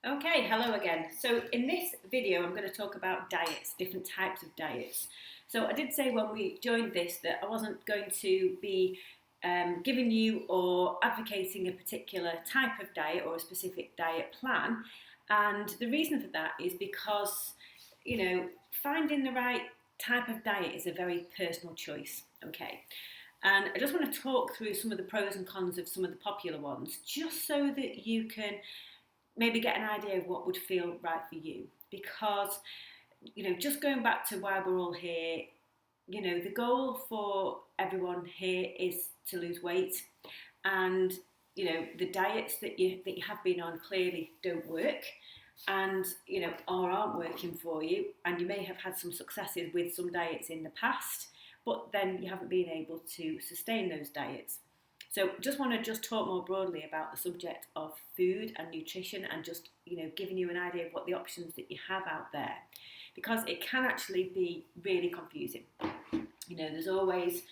Okay, hello again. So in this video, I'm going to talk about diets, different types of diets. So I did say when we joined this that I wasn't going to be giving you or advocating a particular type of diet or a specific diet plan. And the reason for that is because, finding the right type of diet is a very personal choice. Okay. And I just want to talk through some of the pros and cons of some of the popular ones, just so that you can maybe get an idea of what would feel right for you. Because, just going back to why we're all here, the goal for everyone here is to lose weight. And, the diets that you have been on clearly don't work and or aren't working for you, and you may have had some successes with some diets in the past, but then you haven't been able to sustain those diets. So just want to just talk more broadly about the subject of food and nutrition, and just giving you an idea of what the options that you have out there, because it can actually be really confusing. There's always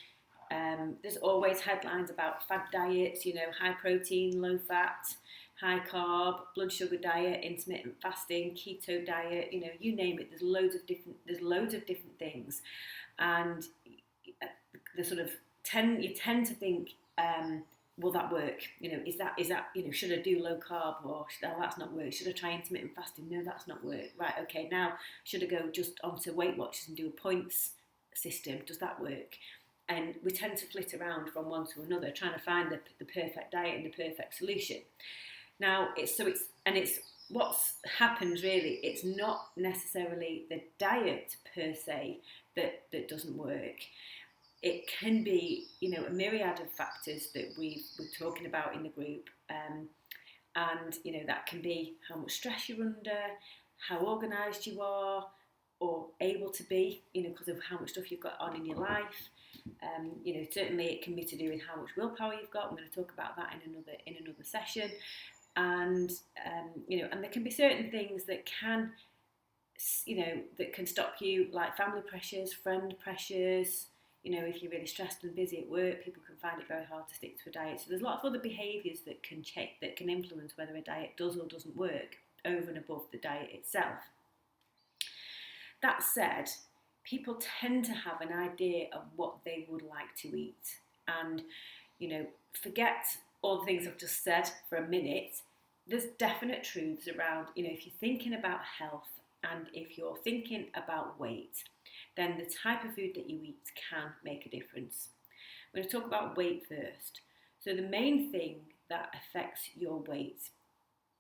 headlines about fad diets, high protein, low fat, high carb, blood sugar diet, intermittent fasting, keto diet, you name it. There's loads of different things, and the sort of you tend to think, will that work? Is that should I do low carb, or that's not work? Should I try intermittent fasting? No, that's not work. Right, okay, now should I go just onto Weight Watchers and do a points system? Does that work? And we tend to flit around from one to another, trying to find the perfect diet and the perfect solution. Now, it's what's happened really. It's not necessarily the diet per se that doesn't work. It can be, a myriad of factors that we're talking about in the group, and that can be how much stress you're under, how organised you are, or able to be, because of how much stuff you've got on in your life. Certainly it can be to do with how much willpower you've got. I'm going to talk about that in another session, and and there can be certain things that can stop you, like family pressures, friend pressures. If you're really stressed and busy at work, people can find it very hard to stick to a diet. So there's a lot of other behaviours that can influence whether a diet does or doesn't work over and above the diet itself. That said, people tend to have an idea of what they would like to eat, and forget all the things I've just said for a minute. There's definite truths around, if you're thinking about health and if you're thinking about weight, then the type of food that you eat can make a difference. I'm going to talk about weight first. So the main thing that affects your weight,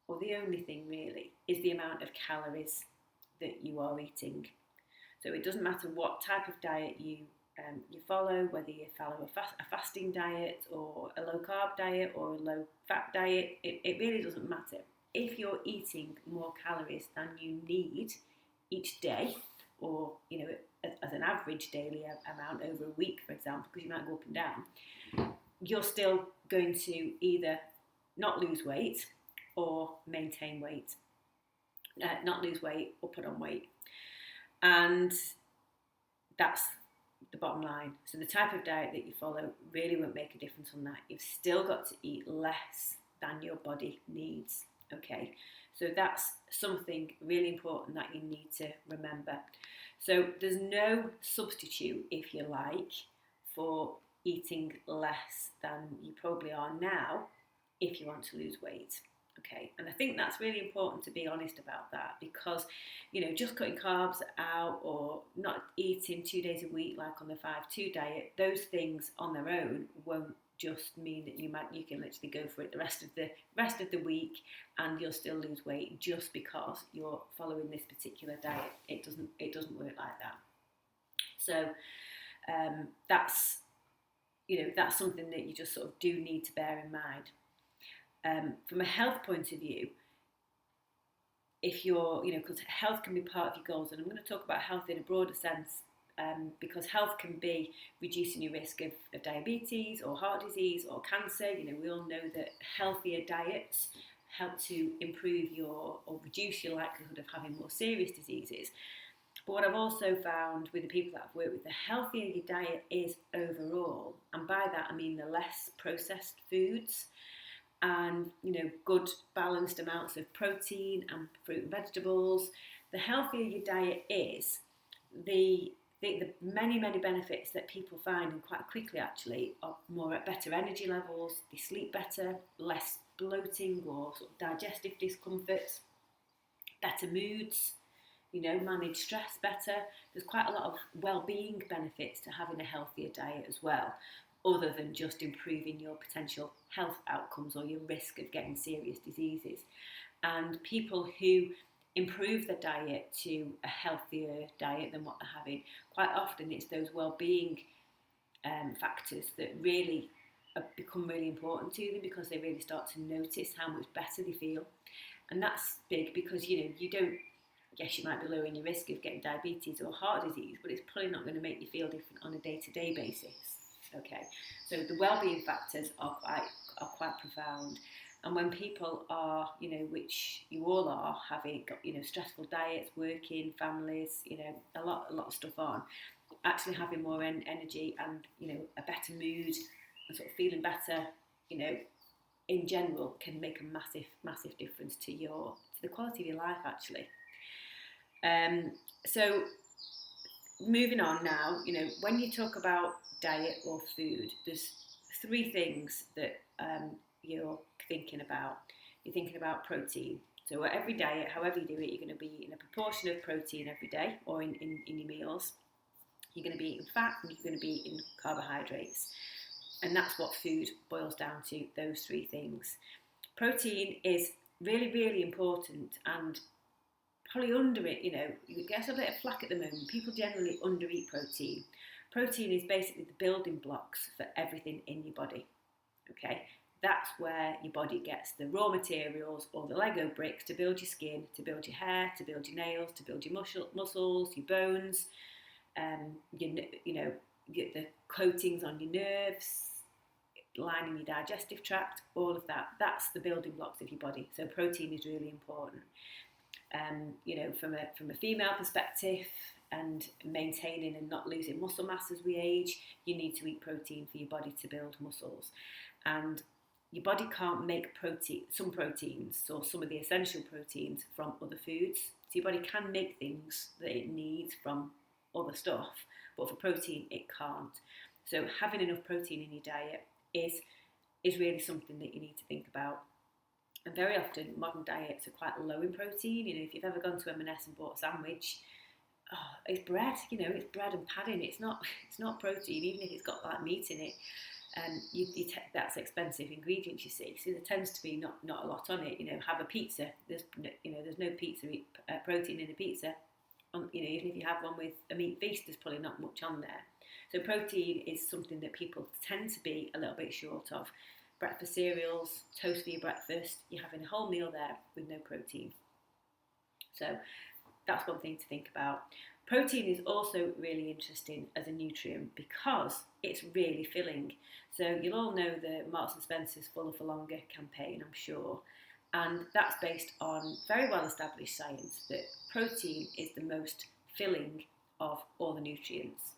or the only thing really, is the amount of calories that you are eating. So it doesn't matter what type of diet you follow, whether you follow a fasting diet or a low carb diet or a low fat diet. It really doesn't matter. If you're eating more calories than you need each day, or as an average daily amount over a week, for example, because you might go up and down, you're still going to either not lose weight or maintain weight, not lose weight or put on weight. And that's the bottom line. So the type of diet that you follow really won't make a difference on that. You've still got to eat less than your body needs. Okay, so that's something really important that you need to remember. So there's no substitute, if you like, for eating less than you probably are now if you want to lose weight. Okay, and I think that's really important to be honest about that, because just cutting carbs out or not eating 2 days a week like on the 5-2 diet, those things on their own won't just mean that you can literally go for it the rest of the week and you'll still lose weight just because you're following this particular diet. It doesn't work like that. So that's something that you just sort of do need to bear in mind. From a health point of view, if you're, because health can be part of your goals, and I'm going to talk about health in a broader sense, because health can be reducing your risk of diabetes or heart disease or cancer. We all know that healthier diets help to improve or reduce your likelihood of having more serious diseases. But what I've also found with the people that I've worked with, the healthier your diet is overall, and by that I mean the less processed foods, and good balanced amounts of protein and fruit and vegetables, the healthier your diet is, the many benefits that people find, and quite quickly actually, are better energy levels, they sleep better, less bloating or sort of digestive discomforts, better moods, manage stress better. There's quite a lot of well-being benefits to having a healthier diet as well, other than just improving your potential health outcomes or your risk of getting serious diseases. And people who improve their diet to a healthier diet than what they're having, quite often it's those well-being factors that really become really important to them, because they really start to notice how much better they feel. And that's big because you don't, yes, you might be lowering your risk of getting diabetes or heart disease, but it's probably not going to make you feel different on a day-to-day basis. Okay, so the well-being factors are quite profound. And when people are, which you all are, having got, stressful diets, working, families, a lot of stuff on, actually having more energy and, a better mood and sort of feeling better, in general, can make a massive difference to the quality of your life, actually. So moving on now, when you talk about diet or food, there's three things that you're thinking about. You're thinking about protein. So every diet, however you do it, you're going to be eating a proportion of protein every day, or in your meals. You're going to be eating fat, and you're going to be eating carbohydrates. And that's what food boils down to, those three things. Protein is really, really important, and probably under it, you get a bit of flack at the moment. People generally undereat protein. Protein is basically the building blocks for everything in your body. Okay, that's where your body gets the raw materials, or the Lego bricks, to build your skin, to build your hair, to build your nails, to build your muscles, your bones, the coatings on your nerves, lining your digestive tract, all of that. That's the building blocks of your body. So protein is really important. From a female perspective, and maintaining and not losing muscle mass as we age, you need to eat protein for your body to build muscles. And your body can't make some proteins, or some of the essential proteins, from other foods. So your body can make things that it needs from other stuff, but for protein it can't. So having enough protein in your diet is really something that you need to think about. And very often modern diets are quite low in protein. If you've ever gone to M&S and bought a sandwich, it's bread. It's bread and padding. It's not protein, even if it's got like meat in it. That's expensive ingredients, you see. So there tends to be not a lot on it. Have a pizza. There's no pizza protein in a pizza. Even if you have one with a meat feast, there's probably not much on there. So protein is something that people tend to be a little bit short of. Breakfast cereals, toast for your breakfast, you're having a whole meal there with no protein. So that's one thing to think about. Protein is also really interesting as a nutrient because it's really filling. So you'll all know the Marks and Spencer's Fuller for Longer campaign, I'm sure. And that's based on very well established science that protein is the most filling of all the nutrients.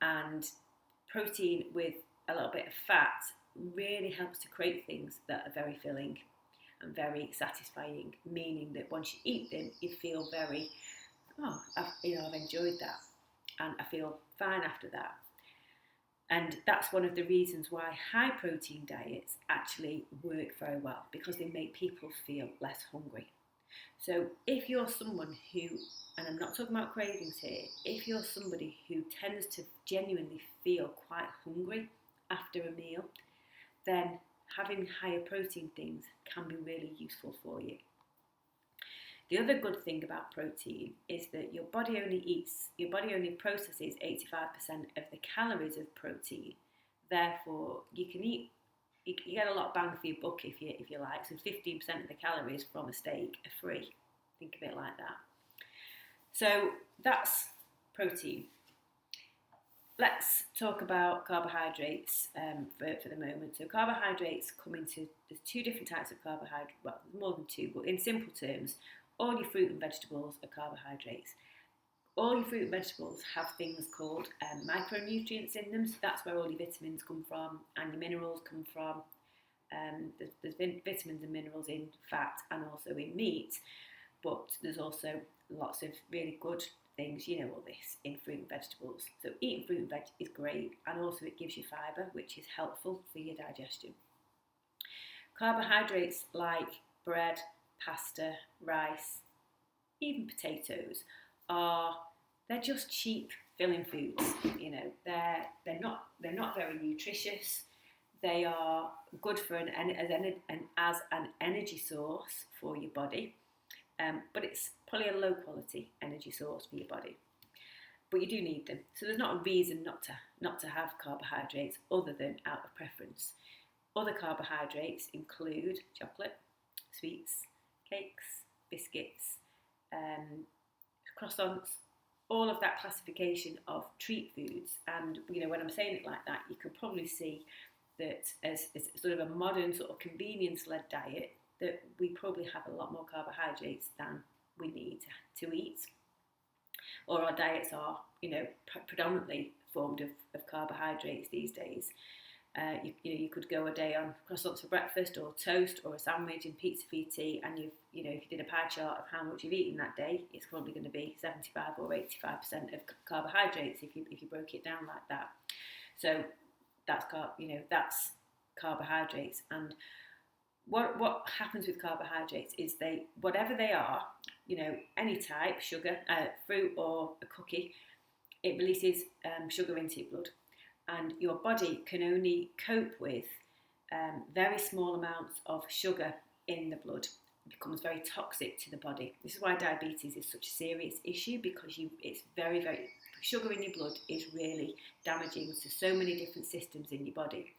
And protein with a little bit of fat really helps to create things that are very filling and very satisfying, meaning that once you eat them, you feel very, I've enjoyed that, and I feel fine after that. And that's one of the reasons why high protein diets actually work very well, because they make people feel less hungry. So if you're someone who, and I'm not talking about cravings here, if you're somebody who tends to genuinely feel quite hungry after a meal, then having higher protein things can be really useful for you. The other good thing about protein is that your body only processes 85% of the calories of protein. Therefore, you get a lot of bang for your buck if you like. So 15% of the calories from a steak are free. Think of it like that. So that's protein. Let's talk about carbohydrates for the moment. So carbohydrates there's two different types of carbohydrates, well, more than two, but in simple terms, all your fruit and vegetables are carbohydrates. All your fruit and vegetables have things called micronutrients in them, so that's where all your vitamins come from and your minerals come from. There's vitamins and minerals in fat and also in meat, but there's also lots of really good things, you know all this, in fruit and vegetables. So eating fruit and veg is great, and also it gives you fibre, which is helpful for your digestion. Carbohydrates like bread, pasta, rice, even potatoes they're just cheap filling foods. You know, they're not very nutritious. They are good for as an energy source for your body, but it's probably a low quality energy source for your body. But you do need them, so there's not a reason not to have carbohydrates other than out of preference. Other carbohydrates include chocolate, sweets, cakes, biscuits, croissants, all of that classification of treat foods. And you know, when I'm saying it like that, you can probably see that as sort of a modern sort of convenience-led diet, that we probably have a lot more carbohydrates than we need to eat. Or our diets are, you know, predominantly formed of carbohydrates these days. You could go a day on croissants for breakfast, or toast, or a sandwich, and pizza for your tea, and if you did a pie chart of how much you've eaten that day, it's probably going to be 75 or 85% of carbohydrates if you broke it down like that. So that's carbohydrates. And what happens with carbohydrates is whatever they are, you know, any type, sugar, fruit or a cookie, it releases sugar into your blood. And your body can only cope with very small amounts of sugar in the blood. It becomes very toxic to the body. This is why diabetes is such a serious issue, because it's very, very, sugar in your blood is really damaging to so many different systems in your body.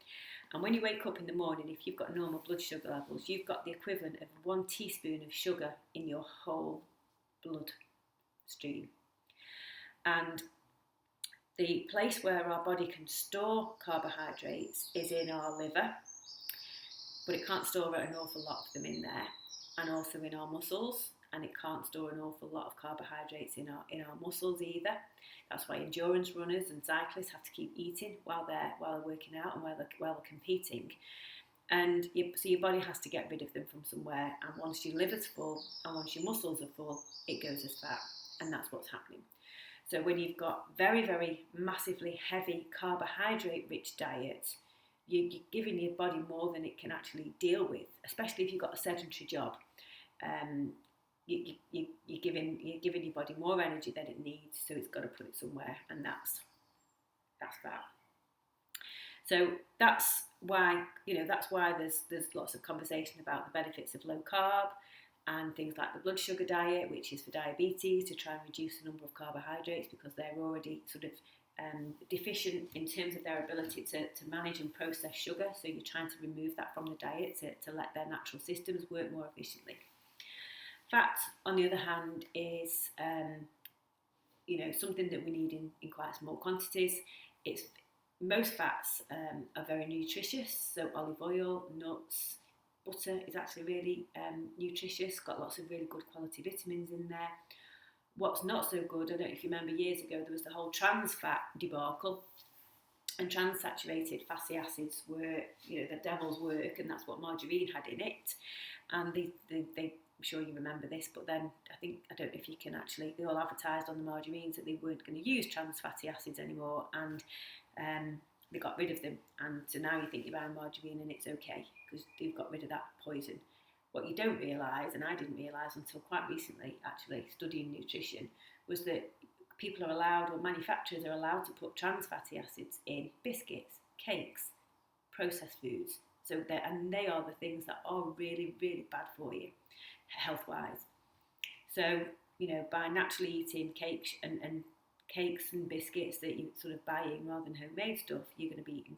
And when you wake up in the morning, if you've got normal blood sugar levels, you've got the equivalent of 1 teaspoon of sugar in your whole blood stream. And the place where our body can store carbohydrates is in our liver, but it can't store an awful lot of them in there, and also in our muscles, and it can't store an awful lot of carbohydrates in our muscles either. That's why endurance runners and cyclists have to keep eating while they're working out and while they're competing. And so your body has to get rid of them from somewhere, and once your liver's full and once your muscles are full, it goes as fat, and that's what's happening. So when you've got very, very massively heavy carbohydrate-rich diet, you're giving your body more than it can actually deal with, especially if you've got a sedentary job. You're giving your body more energy than it needs, so it's got to put it somewhere, and that's that. So that's why there's lots of conversation about the benefits of low carb, and things like the blood sugar diet, which is for diabetes, to try and reduce the number of carbohydrates, because they're already sort of deficient in terms of their ability to manage and process sugar. So you're trying to remove that from the diet to let their natural systems work more efficiently. Fat, on the other hand, is something that we need in quite small quantities. Most fats are very nutritious, so olive oil, nuts, butter is actually really nutritious, got lots of really good quality vitamins in there. What's not so good, I don't know if you remember years ago, there was the whole trans fat debacle, and trans-saturated fatty acids were, the devil's work, and that's what margarine had in it. And they I'm sure you remember this, but then I don't know if you can actually, they all advertised on the margarines that they weren't going to use trans fatty acids anymore, and they got rid of them. And so now you think you're buying margarine and it's okay because they've got rid of that poison. What you don't realise, and I didn't realise until quite recently actually studying nutrition, was that people are allowed, or manufacturers are allowed, to put trans fatty acids in biscuits, cakes, processed foods. So they are the things that are really, really bad for you, health-wise. So, by naturally eating cakes and biscuits that you're sort of buying rather than homemade stuff, you're going to be eating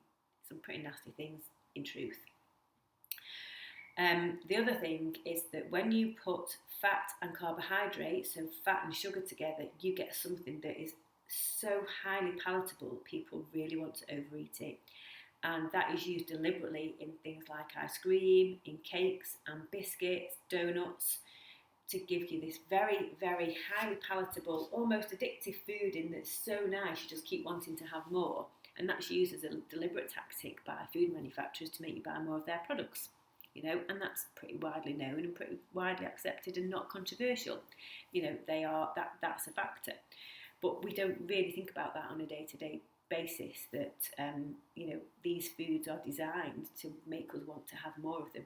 some pretty nasty things, in truth. The other thing is that when you put fat and carbohydrates, so fat and sugar together, you get something that is so highly palatable, people really want to overeat it. And that is used deliberately in things like ice cream, in cakes and biscuits, donuts, to give you this very, very highly palatable, almost addictive food in that's so nice, you just keep wanting to have more. and that's used as a deliberate tactic by food manufacturers to make you buy more of their products. And that's pretty widely known and pretty widely accepted and not controversial. That's a factor. But we don't really think about that on a day-to-day basis, that these foods are designed to make us want to have more of them.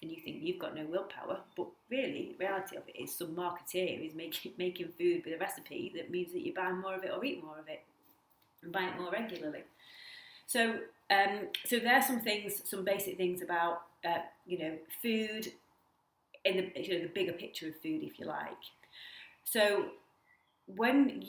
And you think you've got no willpower, but really, the reality of it is some marketeer is making food with a recipe that means that you buy more of it or eat more of it and buy it more regularly. So there are some basic things about food in the bigger picture of food, if you like. So when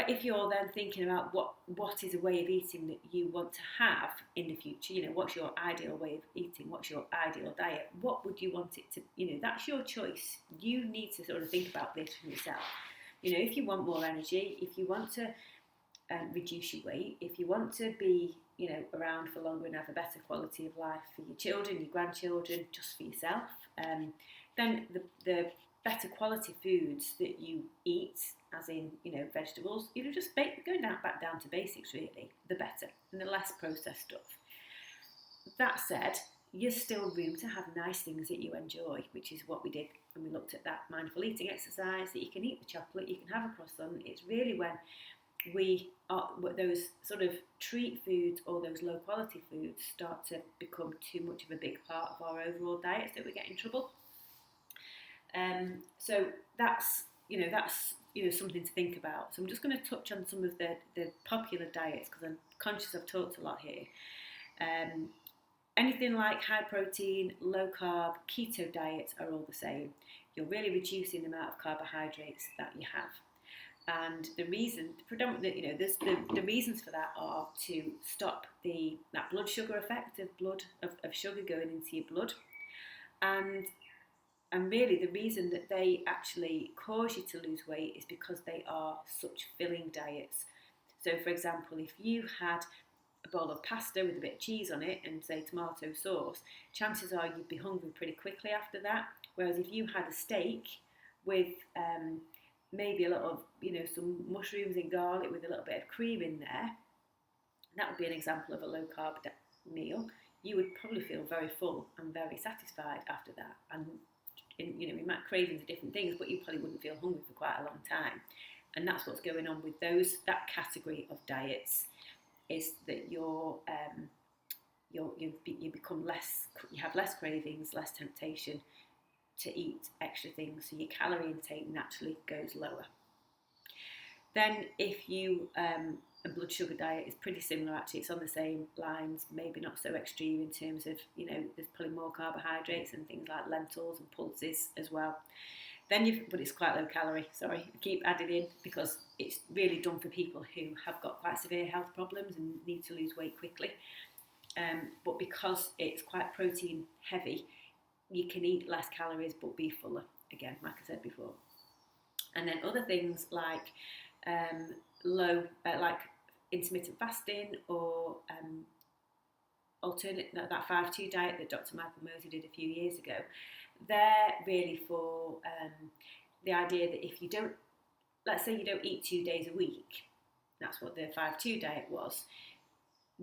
if you're then thinking about what is a way of eating that you want to have in the future, what's your ideal way of eating, what's your ideal diet, what would you want it to, that's your choice. You need to sort of think about this for yourself. If you want more energy, if you want to reduce your weight, if you want to be around for longer and have a better quality of life for your children, your grandchildren, just for yourself, then the better quality foods that you eat, as in vegetables, just going back down to basics really, the better, and the less processed stuff. That said, there's still room to have nice things that you enjoy, which is what we did when we looked at that mindful eating exercise, that you can eat the chocolate, you can have a croissant. It's really when those sort of treat foods or those low quality foods start to become too much of a big part of our overall diets that we get in trouble. So that's something to think about. So I'm just going to touch on some of the popular diets, because I'm conscious I've talked a lot here. Anything like high protein, low carb, keto diets are all the same. You're really reducing the amount of carbohydrates that you have. And the reasons for that are to stop that blood sugar effect of sugar going into your blood, and really the reason that they actually cause you to lose weight is because they are such filling diets. So, for example, if you had a bowl of pasta with a bit of cheese on it and say tomato sauce, chances are you'd be hungry pretty quickly after that. Whereas if you had a steak with maybe a little, some mushrooms and garlic with a little bit of cream in there, that would be an example of a low carb meal. You would probably feel very full and very satisfied after that. And we might cravings for different things, but you probably wouldn't feel hungry for quite a long time. And that's what's going on with that category of diets, is that you become you have less cravings, less temptation to eat extra things, so your calorie intake naturally goes lower. Then if you a blood sugar diet is pretty similar, actually. It's on the same lines, maybe not so extreme in terms of there's probably more carbohydrates and things like lentils and pulses as well. But it's quite low calorie. Sorry, I keep adding in because it's really done for people who have got quite severe health problems and need to lose weight quickly. But because it's quite protein heavy, you can eat less calories but be fuller, again, like I said before. And then other things like like intermittent fasting or that 5-2 diet that Dr. Michael Mosley did a few years ago, they're really for the idea that if you don't, let's say you don't eat 2 days a week, that's what the 5-2 diet was,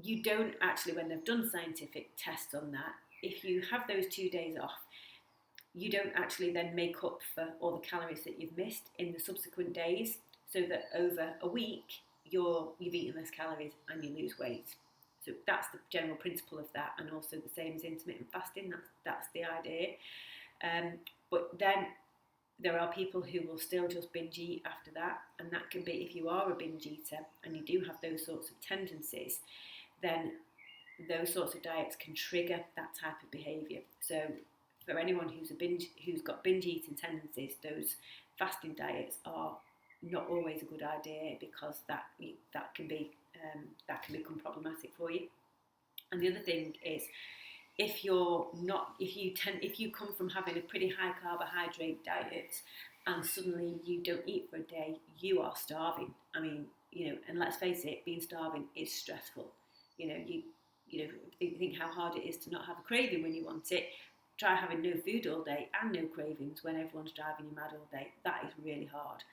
you don't actually, when they've done scientific tests on that, if you have those 2 days off, you don't actually then make up for all the calories that you've missed in the subsequent days, so that over a week you've eaten less calories and you lose weight. So that's the general principle of that, and also the same as intermittent fasting. That's the idea. But then there are people who will still just binge eat after that, and that can be, if you are a binge eater and you do have those sorts of tendencies, then those sorts of diets can trigger that type of behaviour. So for anyone who's got binge eating tendencies, those fasting diets are not always a good idea, because that can become problematic for you. And the other thing is, if you come from having a pretty high carbohydrate diet and suddenly you don't eat for a day, you are starving. I mean, and let's face it, being starving is stressful. You think how hard it is to not have a craving when you want it. Try having no food all day and no cravings when everyone's driving you mad all day. That is really hard.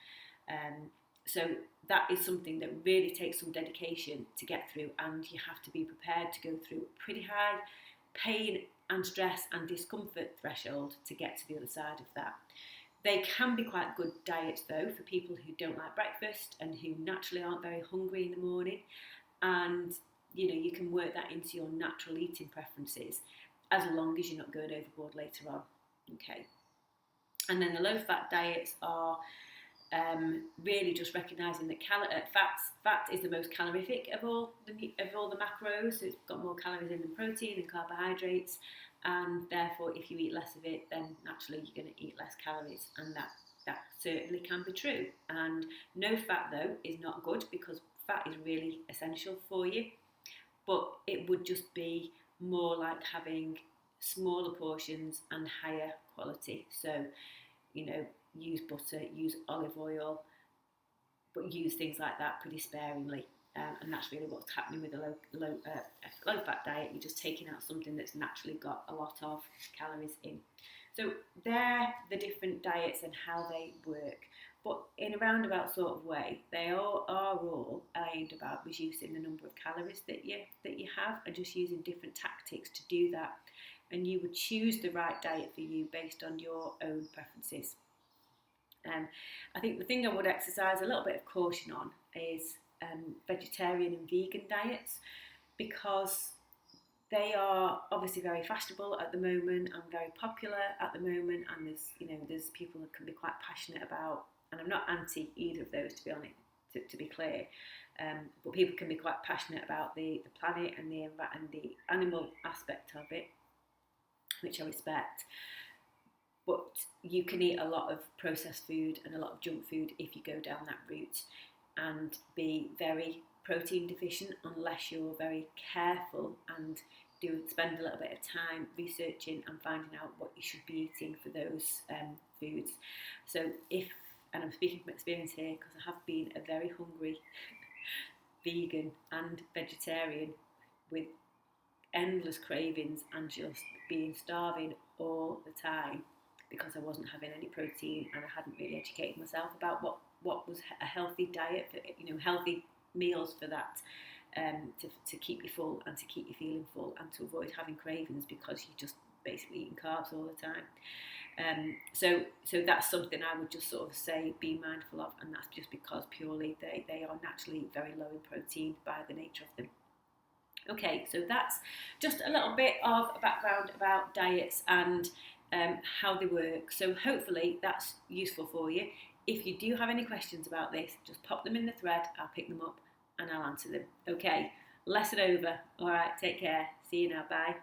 So that is something that really takes some dedication to get through, and you have to be prepared to go through a pretty high pain and stress and discomfort threshold to get to the other side of that. They can be quite good diets though for people who don't like breakfast and who naturally aren't very hungry in the morning, and you can work that into your natural eating preferences as long as you're not going overboard later on. Okay. And then the low fat diets are really just recognising that fat is the most calorific of all the macros, so it's got more calories in than protein and carbohydrates, and therefore if you eat less of it, then naturally you're going to eat less calories, and that certainly can be true. And no fat though is not good, because fat is really essential for you, but it would just be more like having smaller portions and higher quality. So use butter, use olive oil, but use things like that pretty sparingly. And that's really what's happening with a low fat diet. You're just taking out something that's naturally got a lot of calories in. So they're the different diets and how they work. But in a roundabout sort of way, they all are all aimed about reducing the number of calories that you have, and just using different tactics to do that. And you would choose the right diet for you based on your own preferences. I think the thing I would exercise a little bit of caution on is vegetarian and vegan diets, because they are obviously very fashionable at the moment and very popular at the moment, and there's people that can be quite passionate about, and I'm not anti either of those, to be honest, to be clear, but people can be quite passionate about the planet and the animal aspect of it, which I respect. But you can eat a lot of processed food and a lot of junk food if you go down that route, and be very protein deficient unless you're very careful and spend a little bit of time researching and finding out what you should be eating for those foods. So and I'm speaking from experience here, because I have been a very hungry vegan and vegetarian with endless cravings and just being starving all the time, because I wasn't having any protein and I hadn't really educated myself about what was a healthy diet, for, healthy meals for that, to keep you full and to keep you feeling full, and to avoid having cravings because you're just basically eating carbs all the time. So that's something I would just sort of say be mindful of, and that's just because purely they are naturally very low in protein by the nature of them. Okay, so that's just a little bit of a background about diets and how they work. So hopefully that's useful for you. If you do have any questions about this, just pop them in the thread, I'll pick them up and I'll answer them. Okay, lesson over. All right, take care. See you now. Bye.